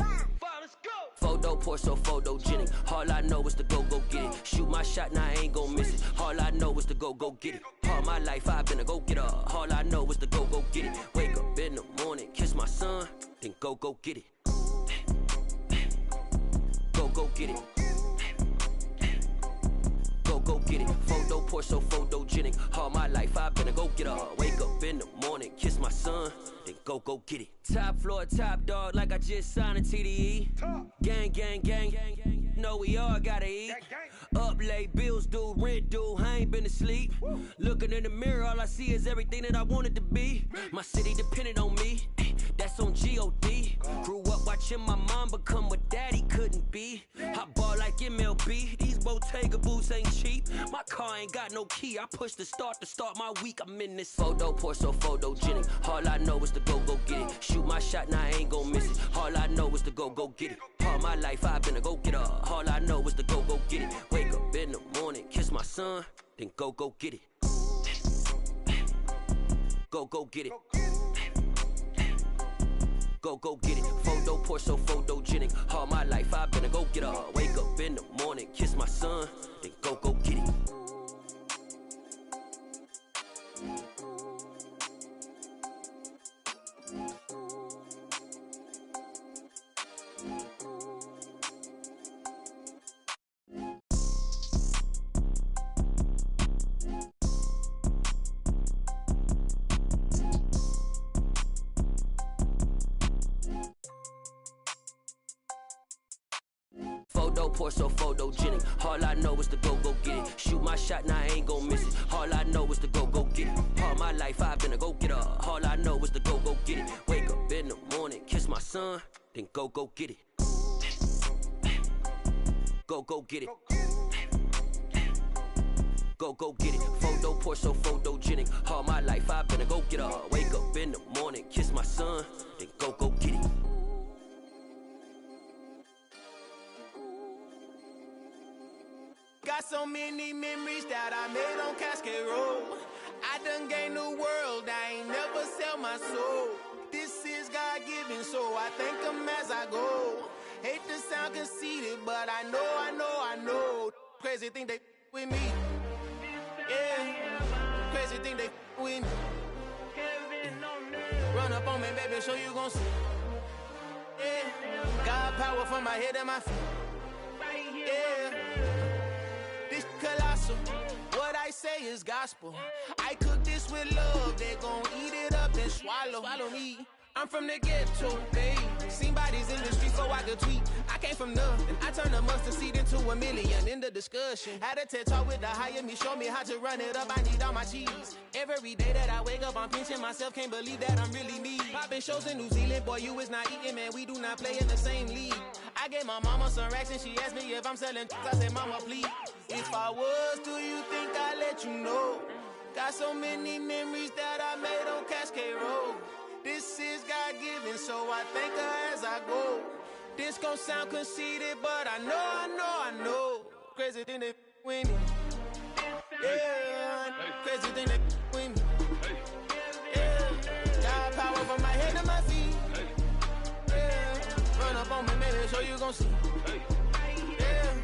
Photo, Porso, photogenic. All I know is to go get it. Shoot my shot, now I ain't gon' miss it. All I know is to go get it. All my life I've been a go-getter. All I know is to go get it. Wake up in the morning, kiss my son, then go get it. Go get it. Go get it. Photo, Porso, photogenic. All my life I've been a go-getter. Wake up in the morning, kiss my son, then go get it. Top floor, top dog, like I just signed a TDE. Gang. Know we all gotta eat. Up late, bills due, rent due, I ain't been asleep. Looking in the mirror, all I see is everything that I wanted to be. My city depended on me, that's on G.O.D. Grew up watching my mom become what daddy couldn't be. I ball like MLB, these Bottega boots ain't cheap. My car ain't got no key, I push the start to start my week. I'm in this photo, Porso, photogenic. All I know is to go get it. Shoot my shot, now I ain't gon' miss it. All I know is to go get it. All my life I've been a go-getter. All I know is to go get it. Wake up in the morning, kiss my son, then go get it. Go get it. Go get it. Photo poor, so photogenic. All my life I've been a go getter. Wake up in the morning, kiss my son, then go get it. Photo poor, so photogenic. All I know is to go get it. Shoot my shot, now I ain't gon' miss it. All I know is to go get it. All my life I've been a go getter. All I know is to go get it. Wake up in the morning, kiss my son, then go get it. Go get it. Go get it. Photo poor, so photogenic. All my life I've been a go getter. Wake up in the morning, kiss my son, then go get it. Got so many memories that I made on Cascade Road. I done gained the world, I ain't never sell my soul. This is God-given, so I thank him as I go. Hate to sound conceited, but I know. Crazy thing they with me. Yeah, crazy thing they with me. Run up on me, baby, so you gon' see. Yeah, God power from my head and my feet. Yeah. Colossal, what I say is gospel. I cook this with love, they gon' eat it up and swallow me. I'm from the ghetto, babe. Seen bodies in the streets so I could tweet. I came from nothing, I turned a mustard seed into a million. In the discussion, had a TED talk with the higher me, show me how to run it up. I need all my cheese. Every day that I wake up, I'm pinching myself, can't believe that I'm really me. Popping shows in New Zealand, boy, you is not eating, man. We do not play in the same league. I gave my mama some racks and she asked me if I'm selling. I said, mama, please. If I was, do you think I'd let you know? Got so many memories that I made on Cascade Road. This is God-given, so I thank her as I go. This gon' sound conceited, but I know. Crazy thing they with me. Yeah, crazy thing they with me. Yeah, got power from my head to my feet. Yeah, run up on me, maybe, so you gon' see. Yeah.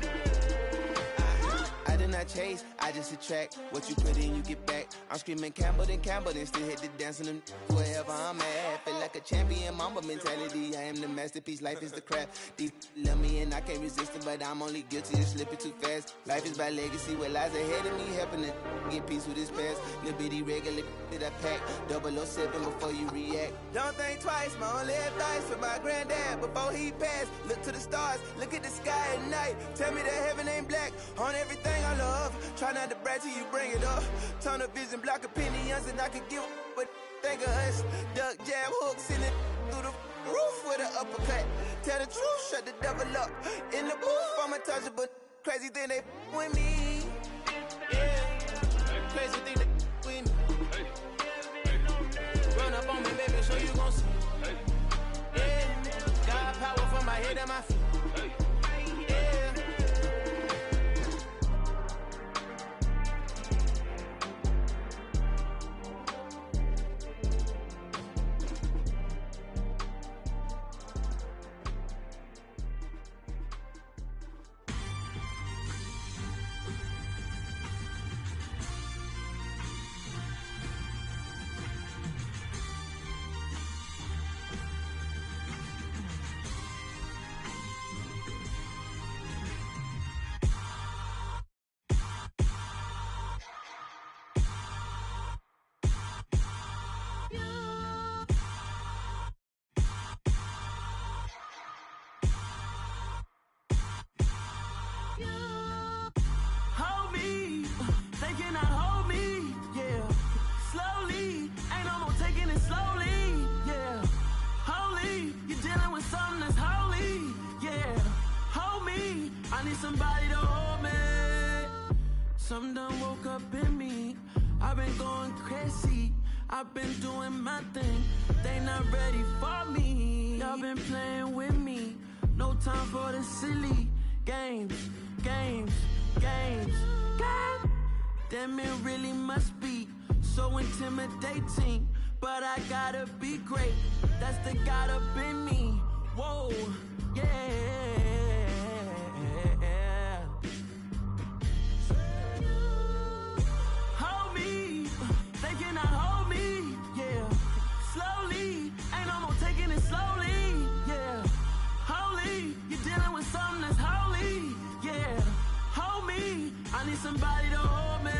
I did not chase, I just attract. What you put in, you get back. I'm screaming Campbell, then still hit the dance and them wherever I'm at. Feel like a champion, mamba mentality. I am the masterpiece, life is the crap. These love me and I can't resist it, but I'm only guilty of slipping too fast. Life is by legacy, what lies ahead of me, helping to get peace with this past. Little bitty regular that I pack, 007 before you react. Don't think twice, my only advice for my granddad before he passed. Look to the stars, look at the sky at night. Tell me that heaven ain't black on everything I love. Try not to brag till you bring it up. Tunnel vision, block opinions, and I could give but think of us. Duck jab hooks in it through the roof with an uppercut. Tell the truth, shut the devil up. In the booth, I'm untouchable. Crazy thing they with me. Yeah, crazy thing they with me. Run up on me, baby, so you gon' see. Yeah, got power from my head and my feet. Hold me, they cannot hold me, yeah. Slowly, ain't no more taking it slowly, yeah. Holy, you're dealing with something that's holy, yeah. Hold me, I need somebody to hold me. Something done woke up in me, I've been going crazy. I've been doing my thing, they not ready for me. Y'all been playing with me, no time for the silly games. Damn, it really must be so intimidating. but I gotta be great. That's the God up in me. Whoa, yeah. Hold me, they cannot hold me, yeah. Slowly, ain't no more taking it slowly, yeah. Holy, you're dealing with something that's holy, yeah. Hold me, I need somebody to hold me.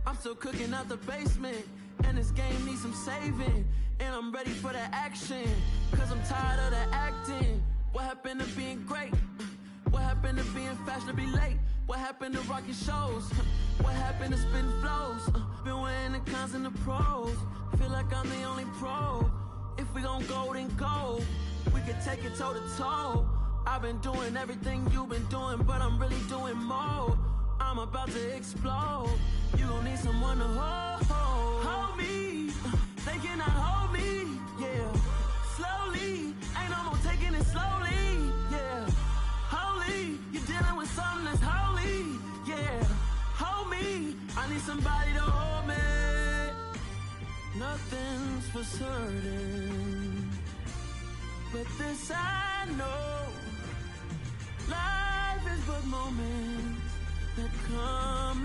I'm still cooking out the basement, and this game needs some saving. And I'm ready for the action, cause I'm tired of the acting. What happened to being great? What happened to being fashionably late? What happened to rocking shows? What happened to spitting flows? Been wearing the cons and the pros. Feel like I'm the only pro. If we gon' go, then go. We could take it toe to toe. I've been doing everything you've been doing, but I'm really doing more. I'm about to explode. You gon' need someone to hold me. They cannot hold me, yeah. Slowly, ain't no more taking it slowly, yeah. Holy, you're dealing with something that's holy, yeah. Hold me, I need somebody to hold me. Nothing's for certain, but this I know. Life is but moments that come